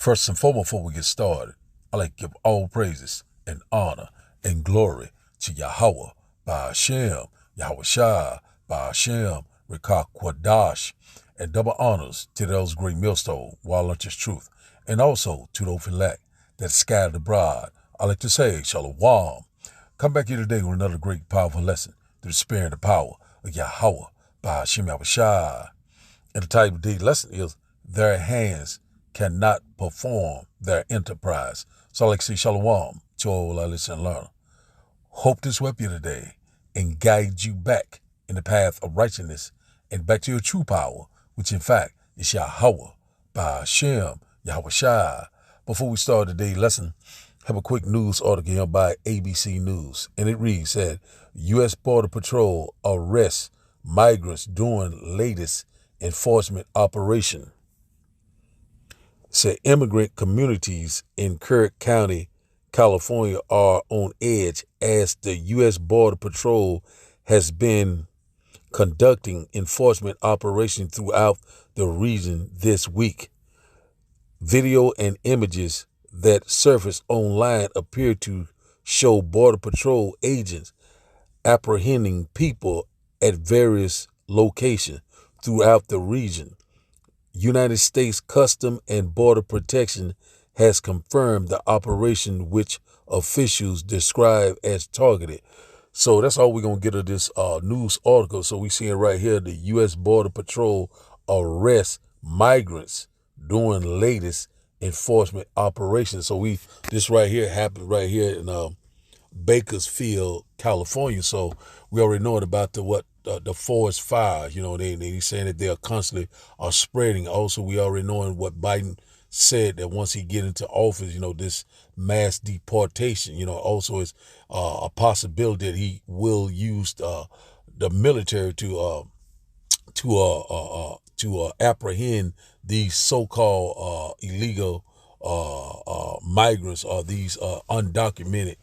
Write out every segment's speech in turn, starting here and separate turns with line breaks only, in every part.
First and foremost, before we get started, I like to give all praises and honor and glory to Yahweh, Ba'ashem, Yahweh Shai, Ba'ashem, Rekah Kwadash, and double honors to those great millstone, while lunch truth, and also to the Ophilac that scattered abroad. I like to say, Shalom. Come back here today with another great, powerful lesson through the spirit and the power of Yahweh, Ba'ashem, Yahweh Shai. And the title of today's lesson is, Their Hands Cannot Perform Their Enterprise. So I like to say Shalom to all our listeners and learners. Hope this will help you today and guide you back in the path of righteousness and back to your true power, which in fact is Yahweh, Ba'ashem, Yahweh Shai. Before we start today's lesson, have a quick news article here by ABC News, and it reads that U.S. Border Patrol arrests migrants during latest enforcement operation. Said immigrant communities in Kirk County, California are on edge as the U.S. Border Patrol has been conducting enforcement operations throughout the region this week. Video and images that surfaced online appear to show Border Patrol agents apprehending people at various locations throughout the region. United States Custom and Border Protection has confirmed the operation, which officials describe as targeted. So that's all we're going to get of this news article. So we see it right here. The U.S. Border Patrol arrests migrants during latest enforcement operation. So this right here happened right here in Bakersfield, California. So we already know about the forest fire. You know, they saying that they are constantly spreading. Also, we already knowing what Biden said, that once he get into office, you know, this mass deportation, you know, also is a possibility that he will use the military to apprehend these so-called illegal migrants or these undocumented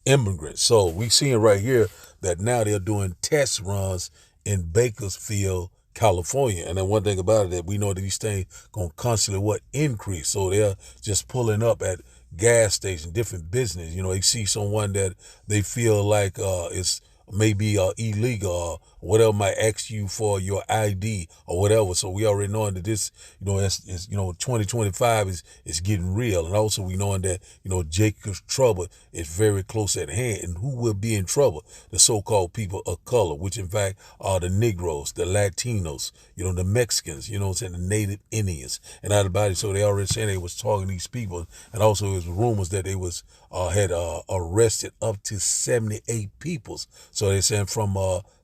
immigrants. So we seeing right here that now they're doing test runs in Bakersfield, California. And then one thing about it, that we know that these things gonna constantly increase. So they're just pulling up at gas stations, different business. You know, they see someone that they feel like is maybe illegal or whatever, might ask you for your ID or whatever. So we already knowing that this, you know, is 2025 is getting real. And also we knowing that, you know, Jacob's trouble is very close at hand. And who will be in trouble? The so-called people of color, which in fact are the Negroes, the Latinos, you know, the Mexicans, you know what I'm saying, the Native Indians and everybody. So they already saying they was targeting these people. And also it was rumors that they was had arrested up to 78 people. So they're saying from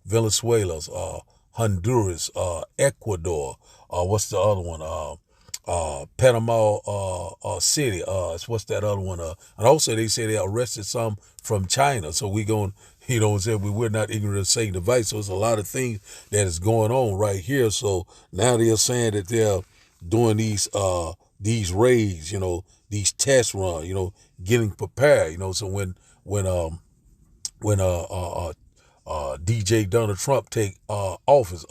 Venezuela, Honduras, Ecuador, what's the other one? Panama City, what's that other one? And also they say they arrested some from China. So we going, you know what I'm saying, we're not ignorant of Satan's device. So it's a lot of things that is going on right here. So now they're saying that they're doing these raids, you know, these test runs, you know, getting prepared, you know. So when DJ Donald Trump take office,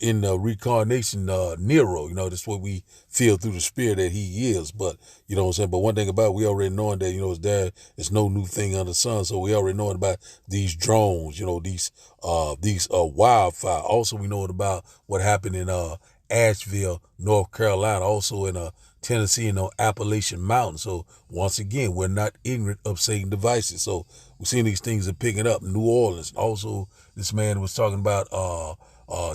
in the reincarnation Nero, you know, that's what we feel through the spirit that he is. But you know what I'm saying. But one thing about it, we already knowing that, you know, it's no new thing under the sun. So we already knowing about these drones, you know, these wildfire. Also, we know about what happened in Asheville, North Carolina, also in Tennessee and Appalachian Mountains. So once again, we're not ignorant of Satan devices. So we're seeing these things are picking up. New Orleans. Also, this man was talking about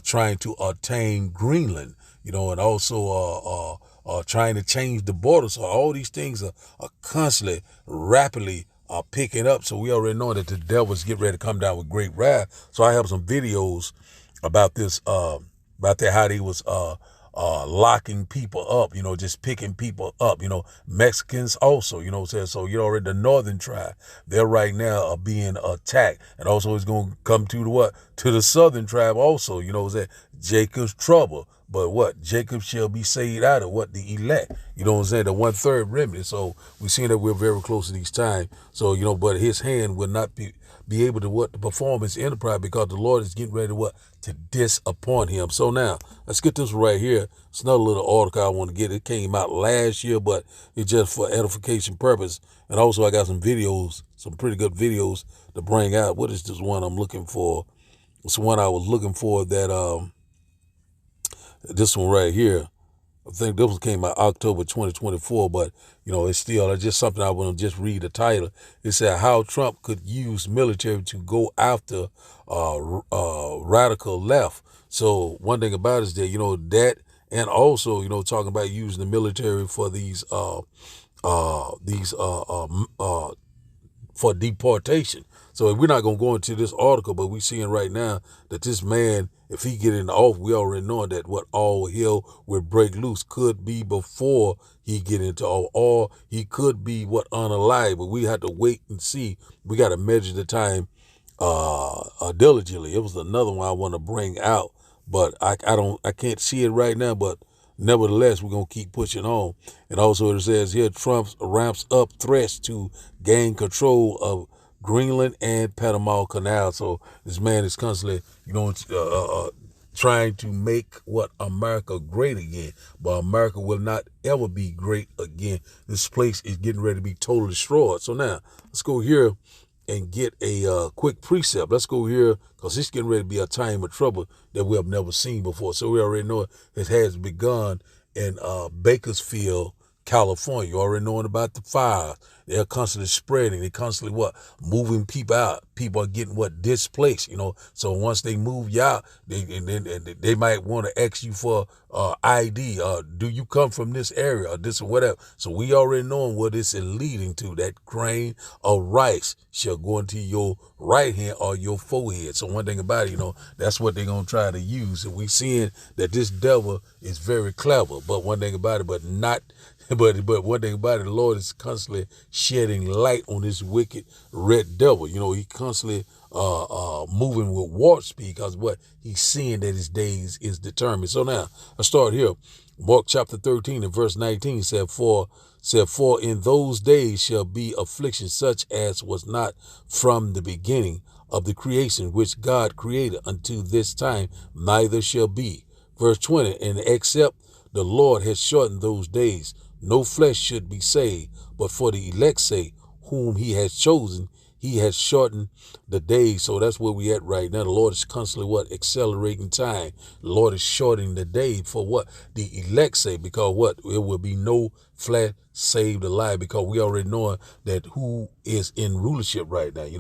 trying to attain Greenland, you know, and also trying to change the border. So all these things are constantly, rapidly picking up. So we already know that the devil's getting ready to come down with great wrath. So I have some videos about this, about that, how they was locking people up, you know, just picking people up, you know, Mexicans also, you know what I'm saying? So you're already the northern tribe. They're right now are being attacked. And also it's going to come to the southern tribe also, you know what I'm saying? Jacob's trouble. But what? Jacob shall be saved out of the elect. You know what I'm saying? The 1/3 remnant. So we're seeing that we're very close to these times. So, you know, but his hand will not be able to to perform his enterprise, because the Lord is getting ready to disappoint him. So now let's get this right here. It's another little article I want to get. It came out last year, but it's just for edification purpose. And also I got some videos, some pretty good videos to bring out. What is this one I'm looking for? It's the one I was looking for, that this one right here. I think this one came out October 2024, but it's just something I want to just read the title. It said how Trump could use military to go after radical left. So one thing about it is that that, and also talking about using the military for these for deportation. So we're not going to go into this article, but we're seeing right now that this man, if he get in office, we already know that what all hell will break loose could be before he get into office, or he could be unalive. But we have to wait and see. We got to measure the time diligently. It was another one I want to bring out, but I can't see it right now. But nevertheless, we're going to keep pushing on. And also it says here, Trump ramps up threats to gain control of Greenland and Panama Canal. So this man is constantly, trying to make America great again. But America will not ever be great again. This place is getting ready to be totally destroyed. So now let's go here and get a quick precept. Let's go here, because it's getting ready to be a time of trouble that we have never seen before. So we already know it has begun in Bakersfield, California. You already knowing about the fires. They're constantly spreading. They're constantly moving people out. People are getting displaced. So once they move you out, they might want to ask you for ID. Do you come from this area or this or whatever? So we already knowing what this is leading to. That grain of rice shall go into your right hand or your forehead. So one thing about it, that's what they're gonna try to use. And we seeing that this devil is very clever. But one thing about it, but one thing about it, the Lord is constantly shedding light on this wicked red devil. He constantly moving with warp speed, because he's seeing that his days is determined. So now I start here. Mark chapter 13 and verse 19 said, For in those days shall be affliction such as was not from the beginning of the creation which God created unto this time, neither shall be. Verse 20, and except the Lord has shortened those days, no flesh should be saved, but for the elect's sake, whom he has chosen, he has shortened the days. So that's where we at right now. The Lord is constantly accelerating time. The Lord is shortening the day for the elect's sake, because it will be no flesh saved alive, because we already know that who is in rulership right now. Is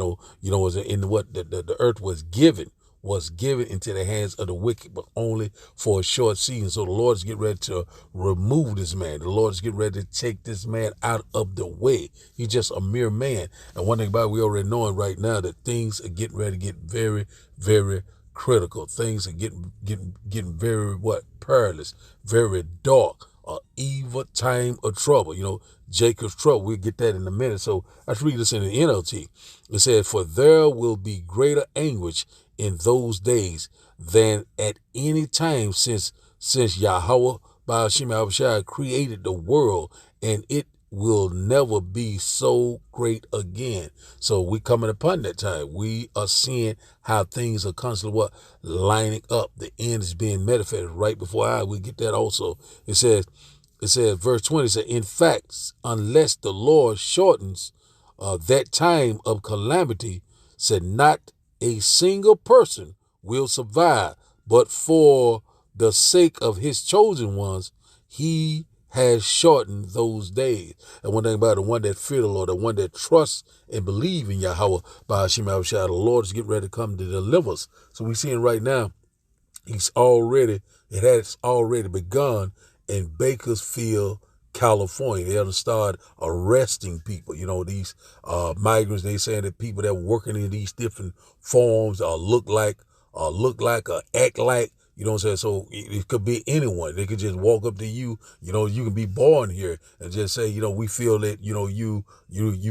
in the earth was given into the hands of the wicked, but only for a short season. So the Lord is getting ready to remove this man. The Lord is getting ready to take this man out of the way. He's just a mere man. And one thing about it, we already knowing right now that things are getting ready to get very, very critical. Things are getting very perilous, very dark, evil time of trouble. Jacob's trouble. We'll get that in a minute. So let's read this in the NLT. It says, for there will be greater anguish in those days than at any time since Yahweh Ba'ashim Abishai created the world, and it will never be so great again. So we coming upon that time. We are seeing how things are constantly lining up. The end is being manifested right before our eyes. We get that also. It says verse 20 says, in fact, unless the Lord shortens that time of calamity, said not a single person will survive, but for the sake of his chosen ones, he has shortened those days. And one thing about the one that fear the Lord, the one that trusts and believe in Yahweh, Ba'ashim Abishai, the Lord is getting ready to come to deliver us. So we're seeing right now, it has already begun in Bakersfield, California. They have started arresting people. These migrants, they saying that people that are working in these different forms look like or act like, you know what I'm saying? So it could be anyone. They could just walk up to you, you can be born here and just say, we feel that, you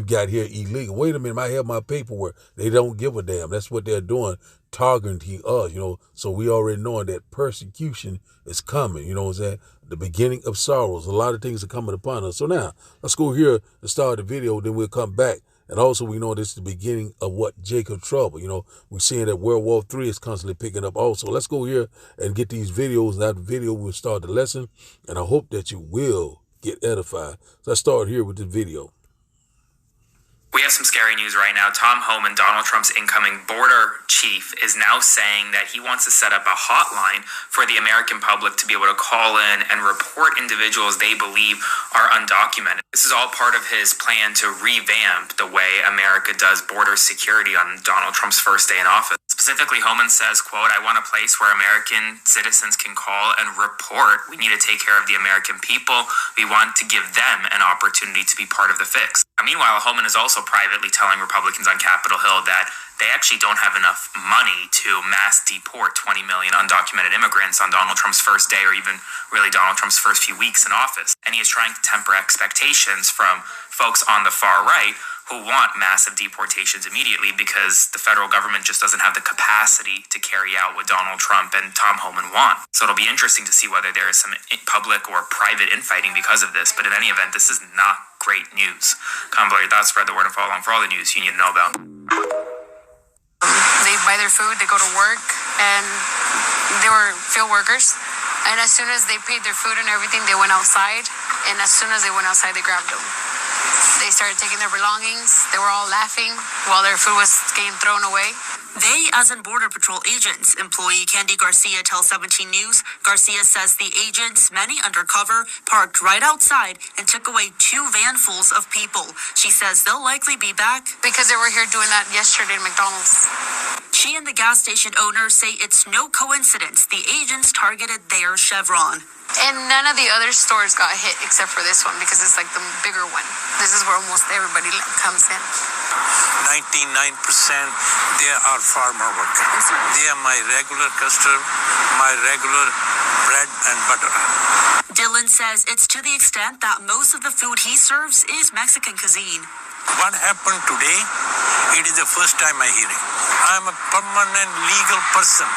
got here illegal. Wait a minute, I have my paperwork. They don't give a damn. That's what they're doing, targeting us, So we already knowing that persecution is coming, you know what I'm saying? The beginning of sorrows. A lot of things are coming upon us. So now let's go here and start the video. Then we'll come back And also, we know this is the beginning of what Jacob trouble. We're seeing that World War III is constantly picking up also. Let's go here and get these videos. And after the video, we'll start the lesson. And I hope that you will get edified. So let's start here with the video.
We have some scary news right now. Tom Homan, Donald Trump's incoming border chief, is now saying that he wants to set up a hotline for the American public to be able to call in and report individuals they believe are undocumented. This is all part of his plan to revamp the way America does border security on Donald Trump's first day in office. Specifically, Homan says, quote, "I want a place where American citizens can call and report. We need to take care of the American people. We want to give them an opportunity to be part of the fix." Meanwhile, Homan is also privately telling Republicans on Capitol Hill that they actually don't have enough money to mass deport 20 million undocumented immigrants on Donald Trump's first day, or even really Donald Trump's first few weeks in office. And he is trying to temper expectations from folks on the far right who want massive deportations immediately because the federal government just doesn't have the capacity to carry out what Donald Trump and Tom Homan want. So it'll be interesting to see whether there is some public or private infighting because of this. But in any event, this is not great news. Comment below your thoughts, spread the word, and follow along for all the news you need to know about.
They buy their food, they go to work, and they were field workers. And as soon as they paid their food and everything, they went outside. And as soon as they went outside, they grabbed them. They started taking their belongings. They were all laughing while their food was getting thrown away.
They, as in Border Patrol agents, employee Candy Garcia tells 17 News. Garcia says the agents, many undercover, parked right outside and took away 2 vanfuls of people. She says they'll likely be back
because they were here doing that yesterday at McDonald's.
She and the gas station owner say it's no coincidence the agents targeted their Chevron.
And none of the other stores got hit except for this one because it's like the bigger one. This is where almost everybody comes in.
99% they are farmer workers. They are my regular customer, my regular bread and butter.
Dylan says it's to the extent that most of the food he serves is Mexican cuisine.
What happened today, it is the first time I hear it. I'm a permanent legal person.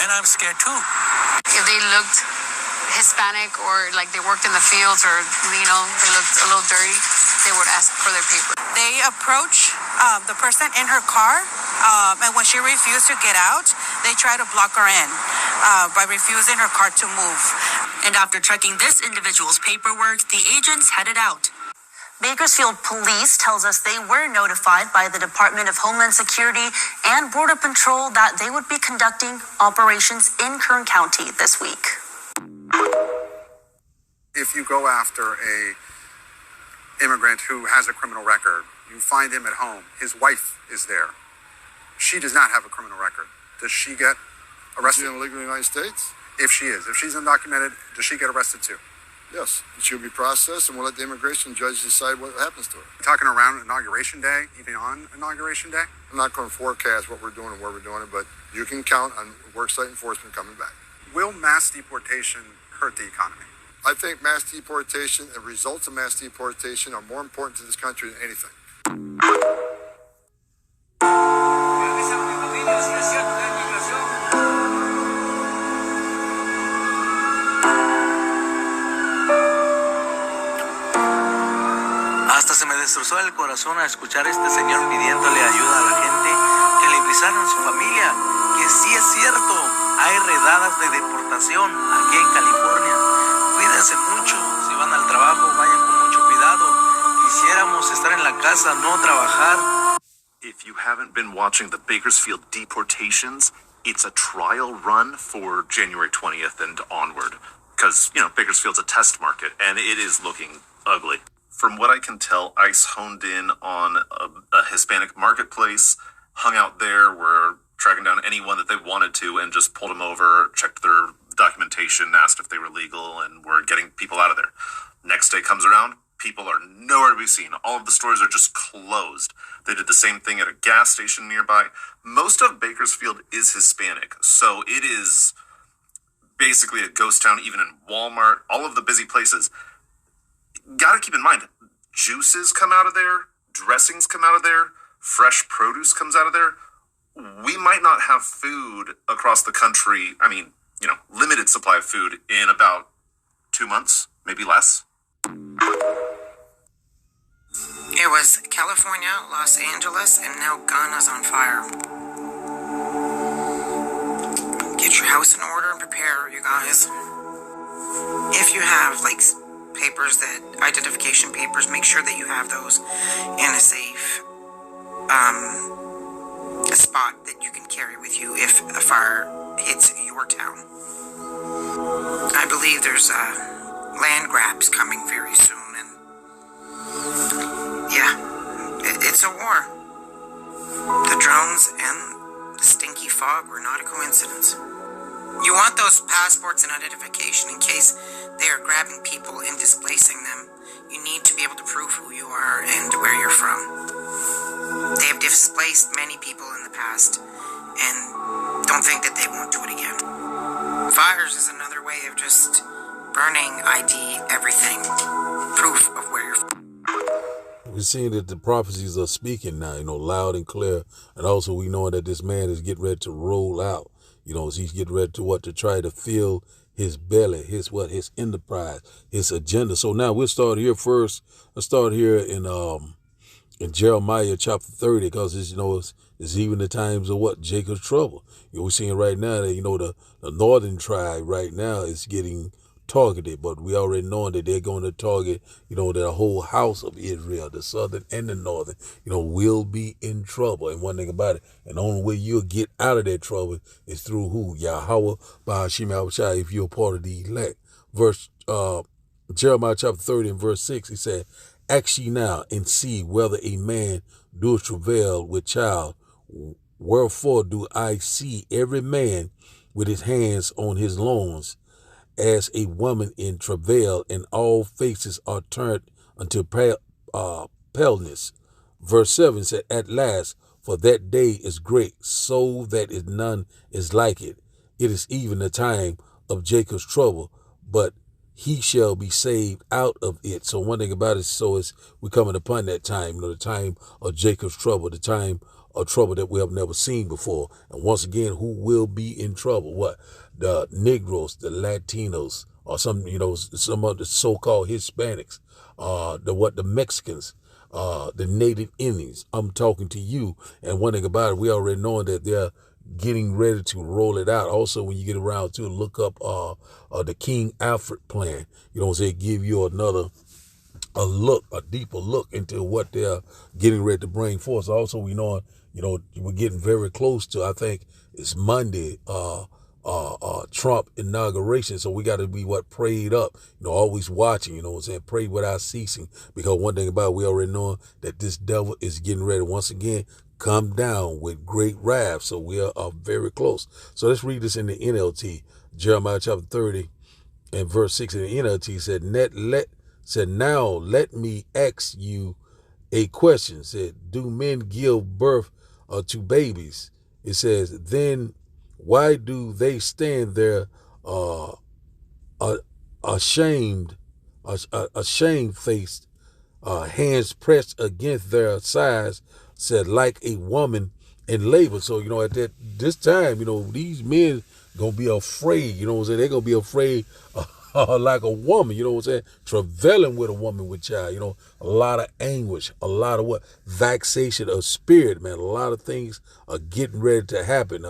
And I'm scared too.
If they looked Hispanic or like they worked in the fields or, they looked a little dirty, they would ask for their paper.
They approach the person in her car, and when she refused to get out, they try to block her in by refusing her car to move.
And after checking this individual's paperwork, the agents headed out. Bakersfield Police tells us they were notified by the Department of Homeland Security and Border Patrol that they would be conducting operations in Kern County this week.
If you go after a immigrant who has a criminal record, you find him at home, his wife is there. She does not have a criminal record. Does she get arrested?
Is she illegal in the United States?
If she's undocumented, does she get arrested too?
Yes, she'll be processed, and we'll let the immigration judge decide what happens to her.
Talking around Inauguration Day, even on Inauguration Day?
I'm not going to forecast what we're doing and where we're doing it, but you can count on worksite enforcement coming back.
Will mass deportation hurt the economy?
I think mass deportation and results of mass deportation are more important to this country than anything.
Hasta se me destrozó el corazón al escuchar a este señor pidiéndole ayuda a la gente que le avisaran a su familia que sí es cierto, hay redadas de deportación aquí en California. Cuídense mucho, si van al trabajo vayan con mucho cuidado. Quisiéramos estar en la casa, no trabajar.
If you haven't been watching the Bakersfield deportations, it's a trial run for January 20th and onward. Because, Bakersfield's a test market, and it is looking ugly. From what I can tell, ICE honed in on a Hispanic marketplace, hung out there, were tracking down anyone that they wanted to, and just pulled them over, checked their documentation, asked if they were legal, and were getting people out of there. Next day comes around, people are nowhere to be seen. All of the stores are just closed. They did the same thing at a gas station nearby. Most of Bakersfield is Hispanic, so it is basically a ghost town, even in Walmart, all of the busy places. Gotta keep in mind, juices come out of there, dressings come out of there, fresh produce comes out of there. We might not have food across the country, limited supply of food in about 2 months, maybe less.
It was California, Los Angeles, and now Ghana's on fire. Get your house in order and prepare, you guys. If you have like papers, that identification papers, make sure that you have those in a safe a spot that you can carry with you if a fire hits your town. I believe there's land grabs coming very soon, and yeah, it's a war. The drones and the stinky fog were not a coincidence. You want those passports and identification in case they are grabbing people and displacing them. You need to be able to prove who you are and where you're from. They have displaced many people in the past, and don't think that they won't do it again. Fires is another way of just burning ID, everything, proof of where you're from.
We're seeing that the prophecies are speaking now, loud and clear. And also we know that this man is getting ready to roll out. He's getting ready to try to fill his belly, his enterprise, his agenda. So now we'll start here first. Let's start here in Jeremiah chapter 30, because it's even the times of Jacob's trouble. We're seeing right now that the northern tribe right now is getting targeted, but we already know that they're going to target the whole house of Israel, the southern and the northern, will be in trouble. And one thing about it, and the only way you'll get out of that trouble is through who? Yahweh Ba'ashim Yahushua, if you're a part of the elect. Jeremiah chapter 30 and verse 6, he said, "Ask ye now and see whether a man doeth travail with child. Wherefore do I see every man with his hands on his loins, as a woman in travail, and all faces are turned unto paleness." Verse 7 said, "At last, for that day is great, so that none is like it. It is even the time of Jacob's trouble, but he shall be saved out of it." So one thing about it, we're coming upon that time, the time of Jacob's trouble, the time of trouble that we have never seen before. And once again, who will be in trouble? What? The Negroes, the Latinos, or some of the so-called Hispanics, the Mexicans, the Native Indians. I'm talking to you. And one thing about it, we already know that they're getting ready to roll it out. Also, when you get around to look up the King Alfred plan, give you a deeper look into what they're getting ready to bring forth. Also, we know, we're getting very close to, I think it's Monday, Trump inauguration. So we got to be prayed up, always watching, pray without ceasing, because one thing about it, we already know that this devil is getting ready once again come down with great wrath. So we are very close. So let's read this in the NLT. Jeremiah chapter 30 and verse 6 in the NLT said, "Now let me ask you a question." Said, "Do men give birth to babies?" It says, "Then why do they stand there ashamed-faced, hands pressed against their sides," said, "like a woman in labor." So, at this time, these men going to be afraid, they're going to be afraid like a woman, travailing with a woman with child, a lot of anguish, a lot of vexation of spirit, man. A lot of things are getting ready to happen.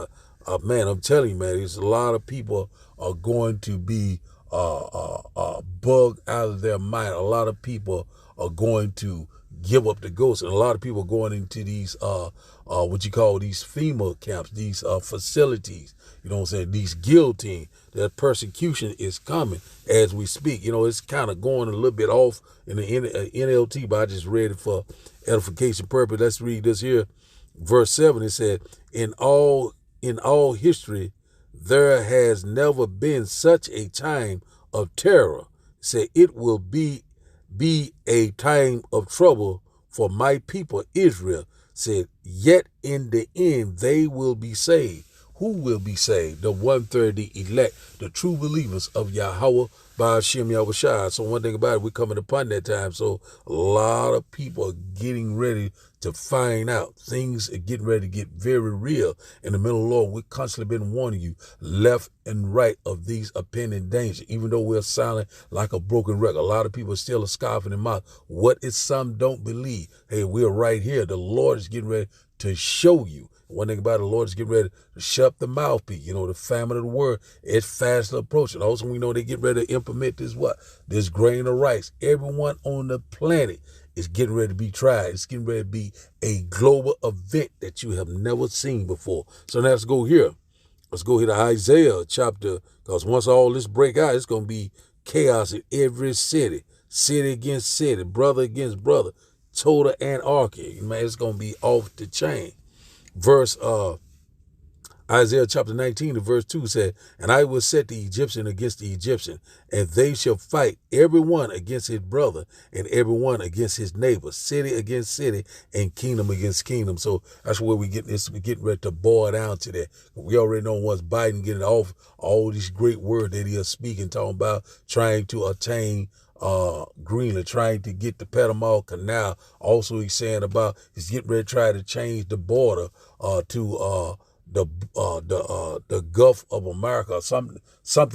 Man, I'm telling you, man, there's a lot of people are going to be bugged out of their mind. A lot of people are going to give up the ghost, and a lot of people are going into these these FEMA camps, these facilities, these guillotine. That persecution is coming as we speak. It's kind of going a little bit off in the NLT, but I just read it for edification purpose. Let's read this here. Verse 7, it said, in all history, there has never been such a time of terror. Say it will be a time of trouble for my people Israel. Said, yet in the end they will be saved. who will be saved? The 1/3, the elect, the true believers of Yahweh Ba'ashem Yahushua. So one thing about it, we're coming upon that time. So a lot of people are getting ready to find out. Things are getting ready to get very real in the middle of the Lord. We've constantly been warning you left and right of these impending dangers. Even though we're silent like a broken record, a lot of people still are scoffing their mouth. What if some don't believe? Hey, we're right here. The Lord is getting ready to show you. One thing about it, the Lord is getting ready to shut the mouthpiece. You know, the famine of the word is fast approaching. Also, we know they get ready to implement this grain of rice. Everyone on the planet is getting ready to be tried. It's getting ready to be a global event that you have never seen before. So now let's go here. Let's go here to Isaiah chapter, because once all this break out, it's going to be chaos in every city. City against city, brother against brother, total anarchy. Man, it's going to be off the chain. Verse Isaiah chapter 19 to verse 2 said, and I will set the Egyptian against the Egyptian, and they shall fight every one against his brother, and every one against his neighbor, city against city, and kingdom against kingdom. So that's where we get this. We get ready to boil down to that. We already know once Biden getting off all these great words that he is speaking, talking about trying to attain Greenland, trying to get the Panama Canal. Also, he's saying about he's getting ready to try to change the border to the Gulf of America, or something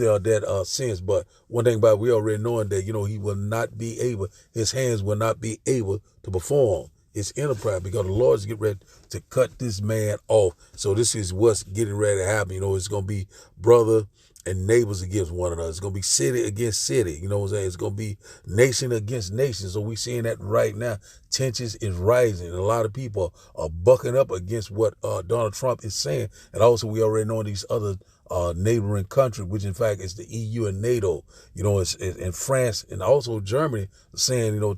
of that sense. But one thing about it, we already knowing that, you know, he will not be able, his hands will not be able to perform his enterprise, because the Lord is getting ready to cut this man off. So this is what's getting ready to happen. You know, it's going to be brother and neighbors against one another. It's going to be city against city. You know what I'm saying? It's going to be nation against nation. So we're seeing that right now. Tensions is rising. A lot of people are bucking up against what Donald Trump is saying. And also we already know these other neighboring countries, which in fact is the EU and NATO. You know, it's in France and also Germany saying, you know,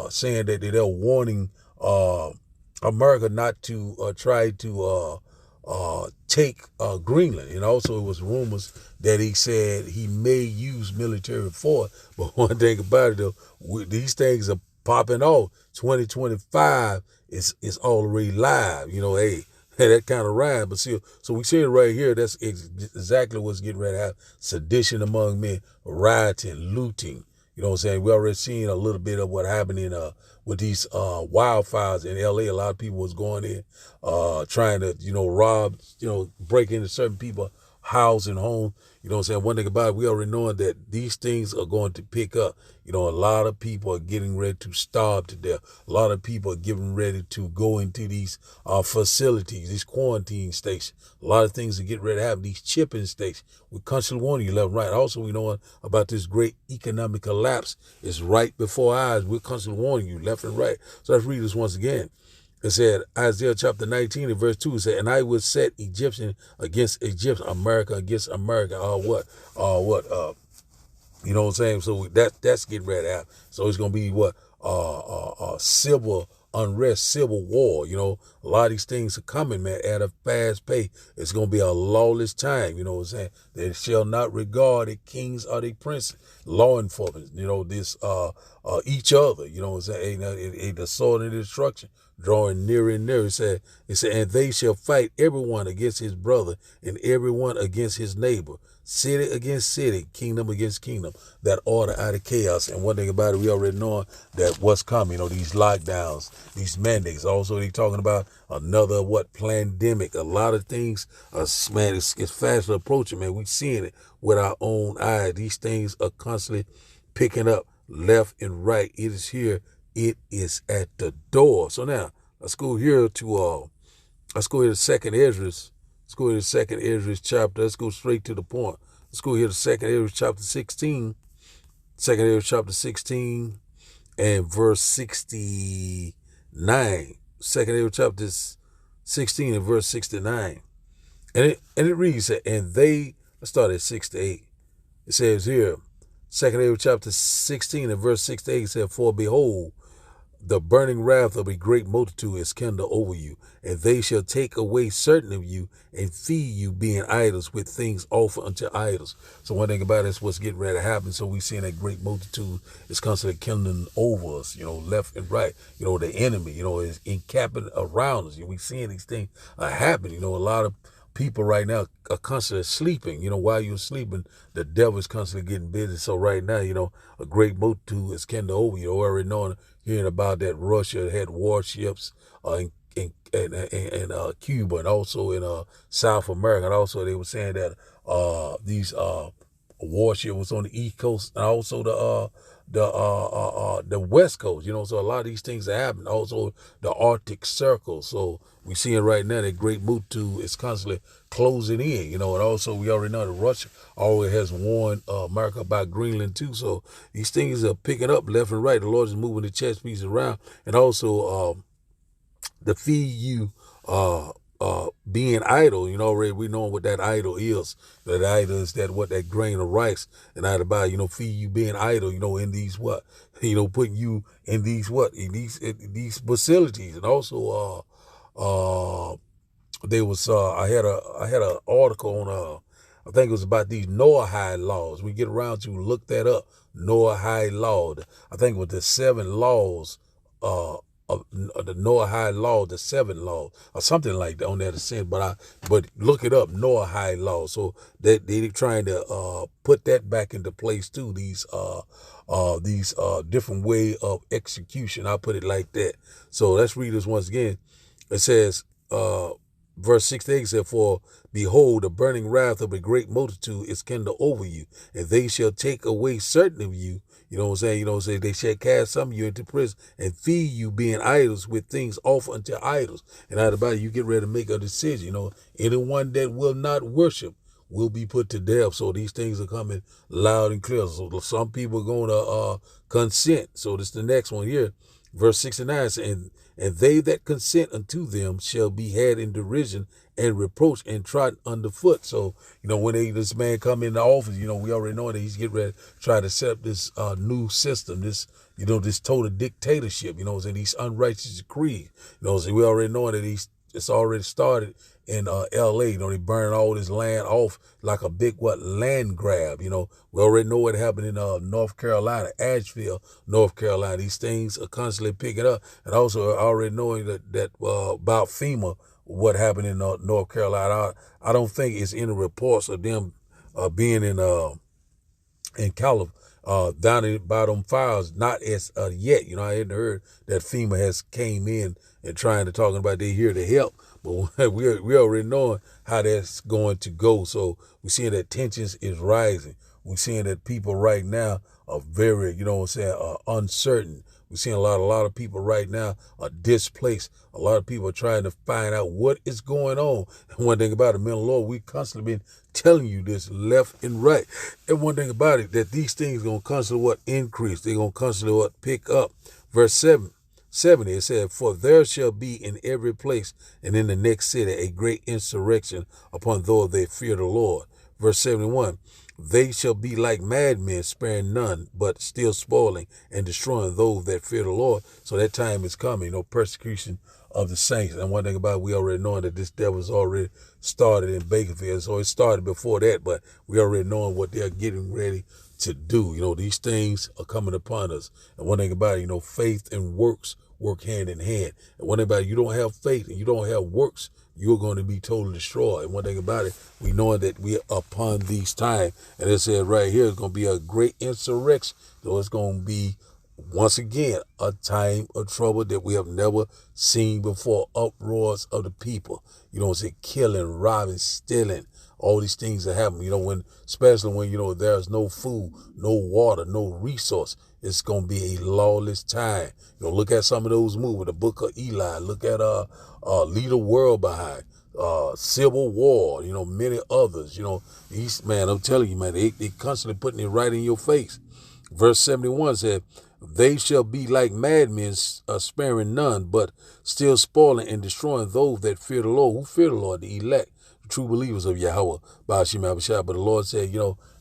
saying that they're warning America not to try to take Greenland. And also it was rumors that he said he may use military force. But one thing about it, though, these things are popping off. 2025 is already live. You know, hey, that kind of rhyme. But see, so we see it right here. That's exactly what's getting ready to happen. Sedition among men, rioting, looting. You know what I'm saying? We already seen a little bit of what happened in with these wildfires in LA. A lot of people was going in trying to, you know, rob, you know, break into certain people's house and home. You know what I'm saying? One thing about it, we already knowing that these things are going to pick up. You know, a lot of people are getting ready to starve to death. A lot of people are getting ready to go into these facilities, these quarantine stations. A lot of things are getting ready to happen, these chipping stations. We constantly warning you left and right. Also, we know about this great economic collapse. It's right before our eyes. We're constantly warning you left and right. So let's read this once again. It said, Isaiah chapter 19 and verse 2, it said, and I will set Egyptian against Egyptian, America against America. You know what I'm saying? So that's getting ready to happen. So it's going to be civil unrest, civil war. You know, a lot of these things are coming, man, at a fast pace. It's going to be a lawless time. You know what I'm saying? They shall not regard the kings or the princes, law enforcement, you know, this, each other. You know what I'm saying? The sword of destruction drawing nearer and nearer. It said, and they shall fight everyone against his brother and everyone against his neighbor, city against city, kingdom against kingdom, that order out of chaos. And one thing about it, we already know that what's coming, you know, these lockdowns, these mandates. Also, they talking about another, pandemic. A lot of things, man, it's fast approaching, man. We seeing it with our own eyes. These things are constantly picking up left and right. It is here. It is at the door. So now let's go here to Second Ezra. Let's go here to Second Ezra chapter. Let's go straight to the point. Let's go here to Second Ezra chapter 16. Second Ezra chapter 16 and verse 69. Second Ezra chapter 16 and verse 69. And it reads, and they, let's start at 6 to 8. It says here, Second Ezra chapter 16 and verse 6 to 8 said, for behold, the burning wrath of a great multitude is kindled over you, and they shall take away certain of you and feed you, being idols with things offered unto idols. So one thing about it is what's getting ready to happen. So we seeing that great multitude is constantly kindling over us, you know, left and right. You know, the enemy, you know, is encamping around us. We seeing these things happen. You know, a lot of people right now are constantly sleeping. While you're sleeping, the devil is constantly getting busy. So right now, a great multitude is kindled over you. Already knowing, hearing about that Russia had warships in Cuba and also in South America. And also they were saying that these warship was on the East Coast and also the West Coast. So a lot of these things are happening. Also the Arctic Circle. So we seeing right now that Great Mutu is constantly closing in. And also we already know that Russia always has warned America about Greenland too. So these things are picking up left and right. The Lord is moving the chess pieces around, and also the feed you being idle. Already we know what that idol is. That idol is that grain of rice, and out about feed you being idle. In these what putting you in these in these facilities, and also there was I had an article on I think it was about these Noahide laws. We get around to look that up. Noahide law. I think it was the 7 laws of the Noahide law, the 7 laws, or something like that on that sense. But look it up, Noahide law. So they're trying to put that back into place too. These different way of execution. I'll put it like that. So let's read this once again. It says, verse 68 said, "For behold, the burning wrath of a great multitude is kindled over you, and they shall take away certain of you." They shall cast some of you into prison and feed you, being idols, with things offered unto idols. And out about it, you get ready to make a decision. Anyone that will not worship will be put to death. So these things are coming loud and clear. So some people are going to consent. So this is the next one here. Verse 69 says, "And they that consent unto them shall be had in derision and reproach and trodden underfoot." So, when this man come into office, we already know that he's getting ready to try to set up this new system, this total dictatorship, and these unrighteous decrees. So we already know that it's already started in L.A. They burn all this land off like a big land grab. We already know what happened in North Carolina, Asheville, North Carolina. These things are constantly picking up, and also already knowing that about FEMA, what happened in North Carolina. I don't think it's any reports of them being in California. Down by them fires, not as yet. I hadn't heard that FEMA has came in and trying to talking about they're here to help, but we already knowing how that's going to go. So we're seeing that tensions is rising. We're seeing that people right now are very, uncertain. We're seeing a lot of people right now are displaced. A lot of people are trying to find out what is going on. And one thing about it, men of the Lord, we constantly been telling you this left and right. And one thing about it, that these things going to constantly increase. They're going to constantly pick up. Verse 70, it said, "For there shall be in every place and in the next city a great insurrection upon those that fear the Lord." Verse 71, "They shall be like madmen, sparing none, but still spoiling and destroying those that fear the Lord." So that time is coming, persecution of the saints. And one thing about it, we already knowing that this devil's already started in Bakerfield. So it started before that, but we already knowing what they're getting ready to do. These things are coming upon us. And one thing about it, faith and works work hand in hand. And one thing about it, you don't have faith and you don't have works, you're going to be totally destroyed. And one thing about it, we know that we are upon these times. And it said right here, it's going to be a great insurrection. So it's going to be, once again, a time of trouble that we have never seen before. Uproars of the people. Killing, robbing, stealing. All these things are happening, especially when, there's no food, no water, no resource. It's going to be a lawless time. Look at some of those movies, the Book of Eli. Look at Lead the World Behind, Civil War, many others. I'm telling you, man, they constantly putting it right in your face. Verse 71 said, "They shall be like madmen, sparing none, but still spoiling and destroying those that fear the Lord." Who fear the Lord? The elect, the true believers of Yahweh. But the Lord said,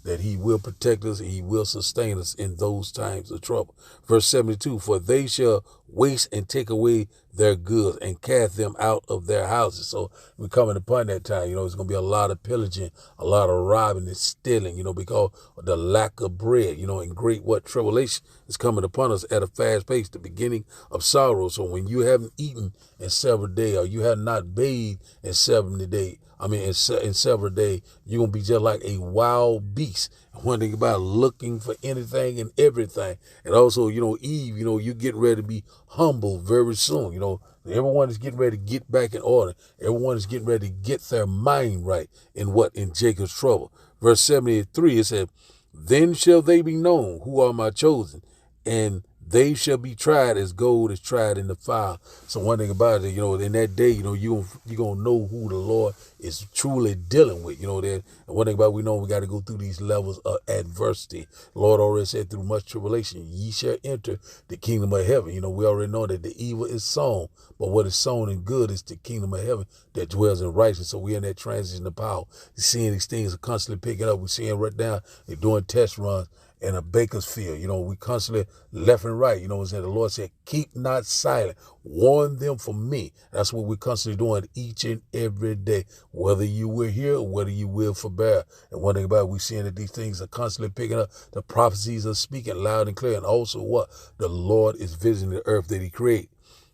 that he will protect us and he will sustain us in those times of trouble. Verse 72, "For they shall waste and take away their goods and cast them out of their houses." So we're coming upon that time. It's going to be a lot of pillaging, a lot of robbing and stealing, because of the lack of bread, and great tribulation is coming upon us at a fast pace, the beginning of sorrow. So when you haven't eaten in 7 days, or you have not bathed in 70 days, I mean, in several days, you're going to be just like a wild beast. One thing about looking for anything and everything. And also, Eve, you're getting ready to be humble very soon. Everyone is getting ready to get back in order. Everyone is getting ready to get their mind right in Jacob's trouble. Verse 73, it said, then shall they be known who are my chosen, and they shall be tried as gold is tried in the fire. So one thing about it, in that day, you're going to know who the Lord is truly dealing with, And one thing about it, we know we got to go through these levels of adversity. The Lord already said through much tribulation, ye shall enter the kingdom of heaven. We already know that the evil is sown, but what is sown in good is the kingdom of heaven that dwells in righteousness. So we're in that transition of power. You're seeing these things are constantly picking up. We're seeing right now, they're doing test runs in a Bakersfield. We constantly left and right. The Lord said, keep not silent. Warn them from me. That's what we're constantly doing each and every day, whether you will hear or whether you will forbear. And one thing about it, we're seeing that these things are constantly picking up. The prophecies are speaking loud and clear. And also what? The Lord is visiting the earth that he created.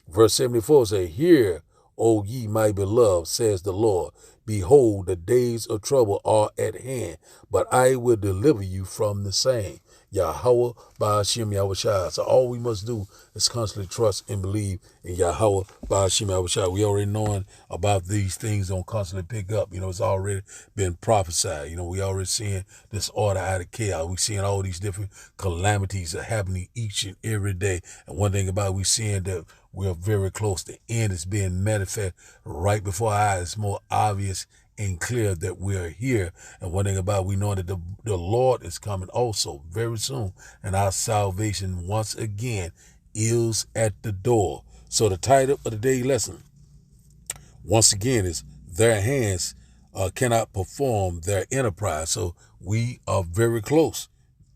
Verse 74 says, hear, O ye my beloved, says the Lord. Behold, the days of trouble are at hand, but I will deliver you from the same. Yahweh Ba'ashem Yahushua. So all we must do is constantly trust and believe in Yahweh Ba'ashem Yahushua. We already knowing about these things don't constantly pick up. It's already been prophesied. We already seeing this order out of chaos. We seeing all these different calamities are happening each and every day. And one thing about it, we seeing that we're very close. The end is being manifest right before our eyes. It's more obvious and clear that we are here. And one thing about it, we know that the Lord is coming also very soon. And our salvation once again is at the door. So the title of the daily lesson, once again, is their hands cannot perform their enterprise. So we are very close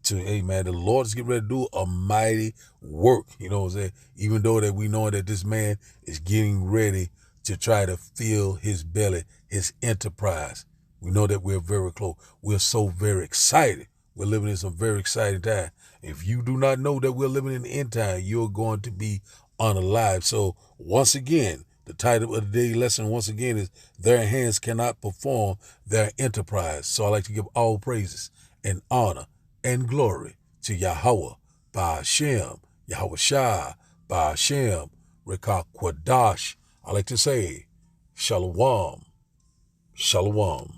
to, amen, the Lord is getting ready to do a mighty work. Even though that we know that this man is getting ready to try to fill his belly, his enterprise. We know that we're very close. We're so very excited. We're living in some very exciting time. If you do not know that we're living in the end time, you're going to be unalive. So once again, the title of the daily lesson, once again, is their hands cannot perform their enterprise. So I like to give all praises and honor and glory to Yahweh, Ba'ashem, Yahushua, Ba'ashem, Rekah Kwadash. I like to say, Shalom, Shalom.